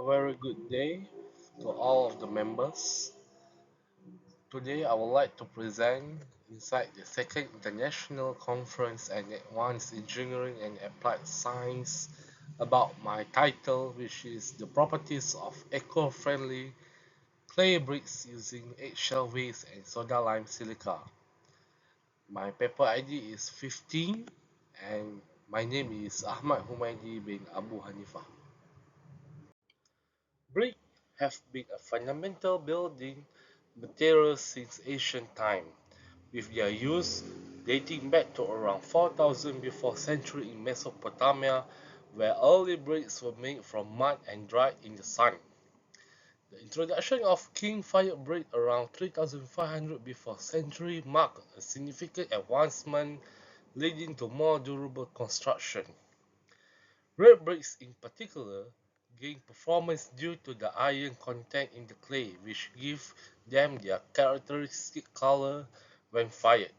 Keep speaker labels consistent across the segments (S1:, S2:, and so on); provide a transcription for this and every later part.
S1: A very good day to all of the members. Today I would like to present inside the second International Conference on Advanced Engineering and Applied Science about my title, which is The Properties of Eco-Friendly Clay Bricks Using Eggshell Waste and Soda Lime Silica. My paper ID is 15 and my name is Ahmad Humaidi bin Abu Hanifah. Brick have been a fundamental building material since ancient time, with their use dating back to around 4000 before century in Mesopotamia, where early bricks were made from mud and dried in the sun. The introduction of king-fired brick around 3500 before century marked a significant advancement leading to more durable construction. Red bricks in particular gain performance due to the iron content in the clay, which give them their characteristic color when fired.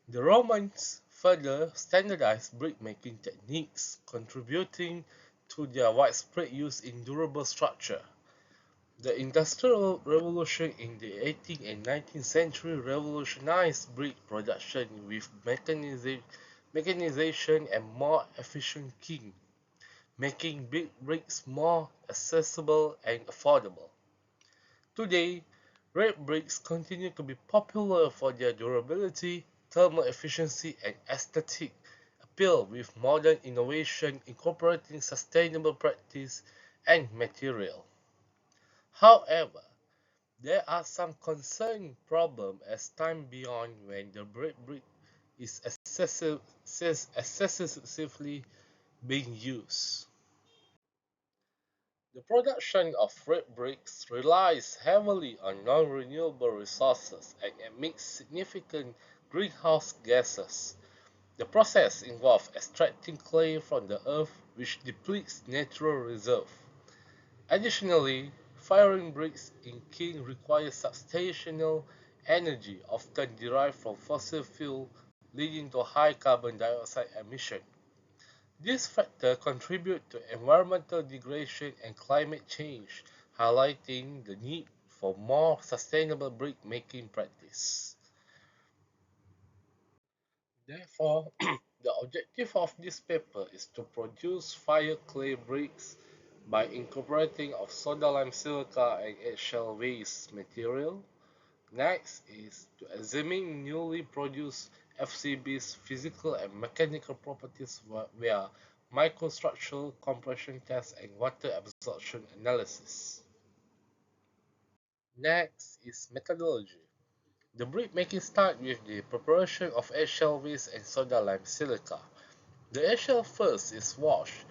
S1: The Romans further standardized brick-making techniques, contributing to their widespread use in durable structure. The Industrial Revolution in the 18th and 19th century revolutionized brick production with mechanization and more efficient kiln, making big bricks more accessible and affordable. Today, red bricks continue to be popular for their durability, thermal efficiency, and aesthetic appeal, with modern innovation incorporating sustainable practice and material. However, there are some concerning problems as time beyond when the red brick is excessively being used. The production of red bricks relies heavily on non-renewable resources and emits significant greenhouse gases. The process involves extracting clay from the earth, which depletes natural reserves. Additionally, firing bricks in kiln requires substantial energy, often derived from fossil fuel, leading to high carbon dioxide emission. These factors contribute to environmental degradation and climate change, highlighting the need for more sustainable brick making practice. Therefore, the objective of this paper is to produce fire clay bricks by incorporating of soda lime silica and eggshell waste material. Next is to examine newly produced FCB's physical and mechanical properties via microstructural compression tests and water absorption analysis. Next is methodology. The brick making starts with the preparation of eggshell waste and soda lime silica. The eggshell first is washed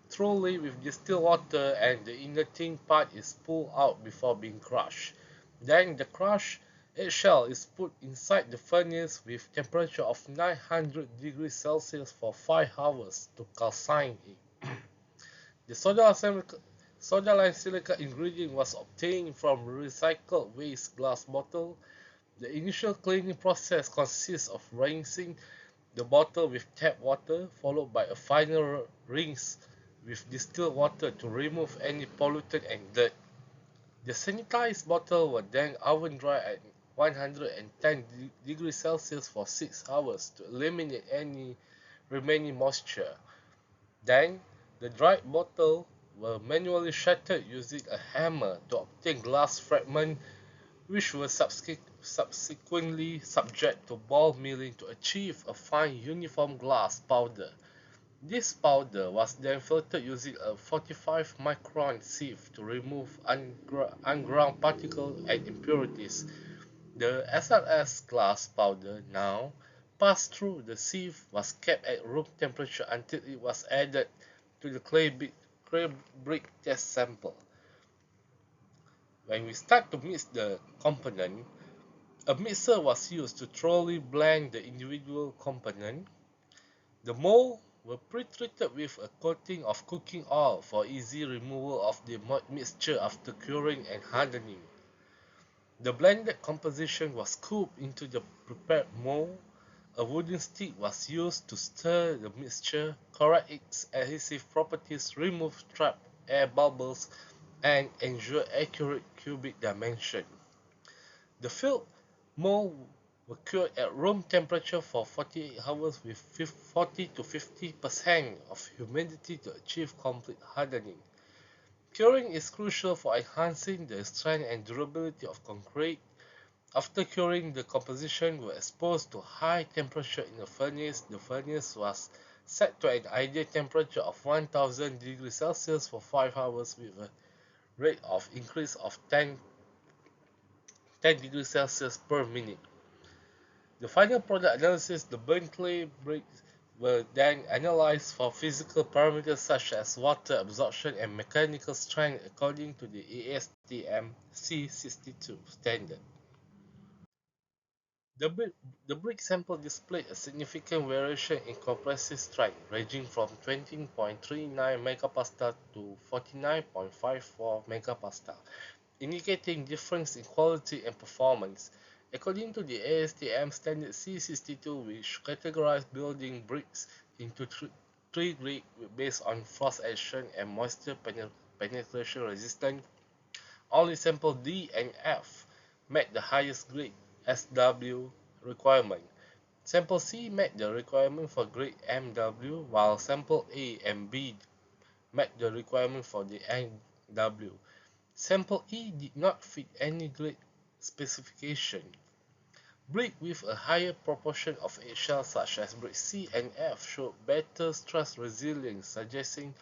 S1: thoroughly with distilled water and the inner thin part is pulled out before being crushed. Then the crushed eggshell is put inside the furnace with temperature of 900 degrees Celsius for 5 hours to calcine it. The soda lime silica ingredient was obtained from recycled waste glass bottle. The initial cleaning process consists of rinsing the bottle with tap water, followed by a final rinse with distilled water to remove any pollutant and dirt. The sanitized bottle was then oven dried at 110 degrees Celsius for 6 hours to eliminate any remaining moisture. Then, the dried bottle were manually shattered using a hammer to obtain glass fragments which were subsequently subject to ball milling to achieve a fine uniform glass powder. This powder was then filtered using a 45-micron sieve to remove unground particles and impurities. The SLS glass powder, now passed through the sieve, was kept at room temperature until it was added to the clay brick test sample. When we start to mix the component, a mixer was used to thoroughly blend the individual component. The mold were pre-treated with a coating of cooking oil for easy removal of the mixture after curing and hardening. The blended composition was scooped into the prepared mold. A wooden stick was used to stir the mixture, correct its adhesive properties, remove trapped air bubbles and ensure accurate cubic dimension. The filled mold were cured at room temperature for 48 hours with 40 to 50% of humidity to achieve complete hardening. Curing is crucial for enhancing the strength and durability of concrete. After curing, the composition was exposed to high temperature in a furnace. The furnace was set to an ideal temperature of 1000 degrees Celsius for 5 hours with a rate of increase of 10 degrees Celsius per minute. The final product analysis, the burnt clay bricks were then analyzed for physical parameters such as water absorption and mechanical strength according to the ASTM C62 standard. The brick, the brick sample displayed a significant variation in compressive strength, ranging from 20.39 megapascal to 49.54 megapascal, indicating difference in quality and performance. According to the ASTM standard C62, which categorized building bricks into three grades based on frost action and moisture penetration resistance, only sample D and F met the highest grade SW requirement. Sample C met the requirement for grade MW, while sample A and B met the requirement for the NW. Sample E did not fit any grade specification. Brick with a higher proportion of eggshell such as brick C and F showed better stress resilience, suggesting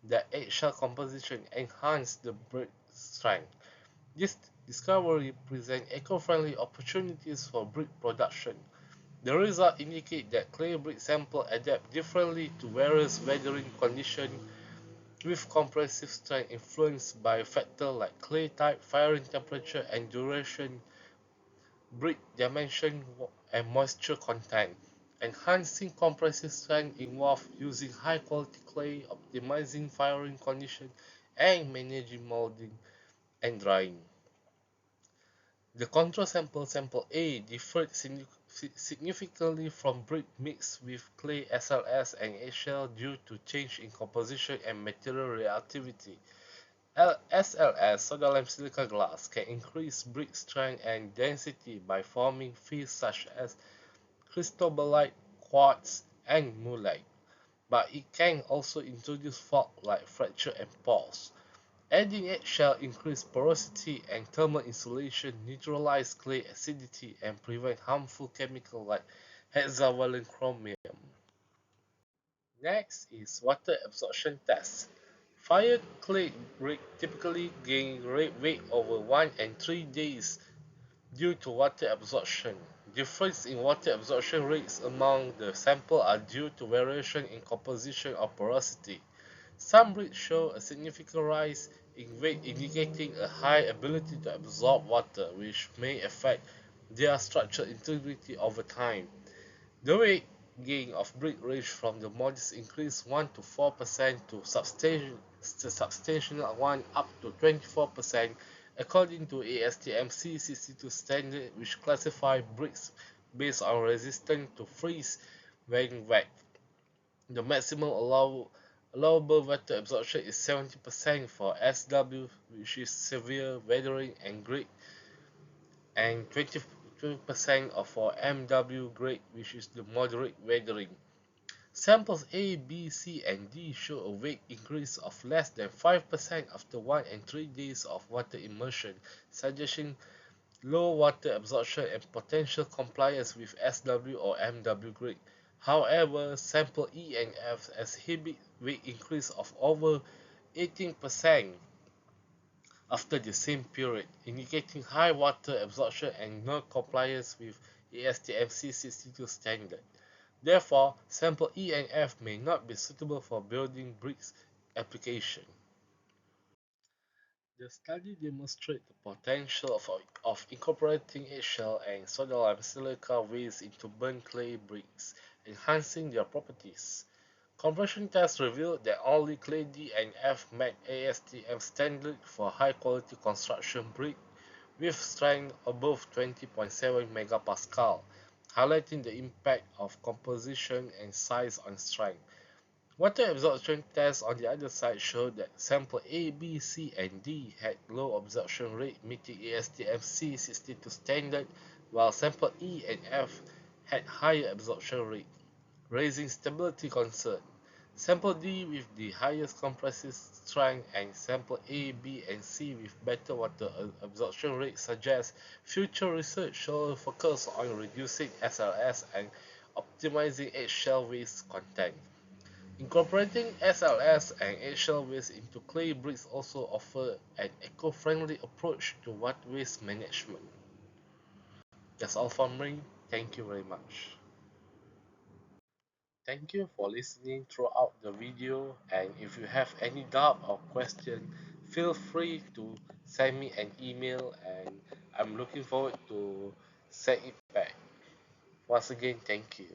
S1: that eggshell composition enhanced the brick strength. This discovery presents eco-friendly opportunities for brick production. The results indicate that clay brick samples adapt differently to various weathering conditions, with compressive strength influenced by factors like clay type, firing temperature and duration, brick dimension, and moisture content. Enhancing compressive strength involves using high-quality clay, optimizing firing conditions, and managing molding and drying. The control sample, sample A, differed significantly from brick mixed with clay SLS and eggshell due to change in composition and material reactivity. SLS, soda lime silica glass, can increase brick strength and density by forming fields such as cristobalite, quartz, and mullite, but it can also introduce fault like fracture and pores. Adding eggshell increases porosity and thermal insulation, neutralize clay acidity, and prevent harmful chemicals like hexavalent chromium. Next is water absorption test. Fire clay brick typically gain weight over 1 and 3 days due to water absorption. Difference in water absorption rates among the sample are due to variation in composition or porosity. Some bricks show a significant rise in weight indicating a high ability to absorb water, which may affect their structural integrity over time. The weight gain of brick range from the modest increase 1 to 4% to substantial 1 up to 24% according to ASTM C62 standard, which classify bricks based on resistance to freeze when wet. The maximum allowable water absorption is 70% for SW, which is severe weathering and grade, and 22% for MW grade, which is the moderate weathering. Samples A, B, C, and D show a weight increase of less than 5% after 1 and 3 days of water immersion, suggesting low water absorption and potential compliance with SW or MW grade. However, sample E and F exhibit weight increase of over 18% after the same period, indicating high water absorption and non-compliance with ASTM C62 standard. Therefore, sample E and F may not be suitable for building bricks application. The study demonstrated the potential of incorporating eggshell and soda lime silica waste into burnt clay bricks, enhancing their properties. Compression tests revealed that only clay D and F met ASTM standard for high-quality construction brick with strength above 20.7 megapascal, highlighting the impact of composition and size on strength. Water absorption tests on the other side showed that sample A, B, C, and D had low absorption rate meeting ASTM C62 standard, while sample E and F had higher absorption rate, raising stability concern. Sample D with the highest compressive strength and sample A, B, and C with better water absorption rate suggest future research should focus on reducing SLS and optimizing eggshell waste content. Incorporating SLS and eggshell waste into clay bricks also offer an eco-friendly approach to water waste management. That's all from me. Thank you very much. Thank you for listening throughout the video, and if you have any doubt or question, feel free to send me an email, and I'm looking forward to send it back. Once again, thank you.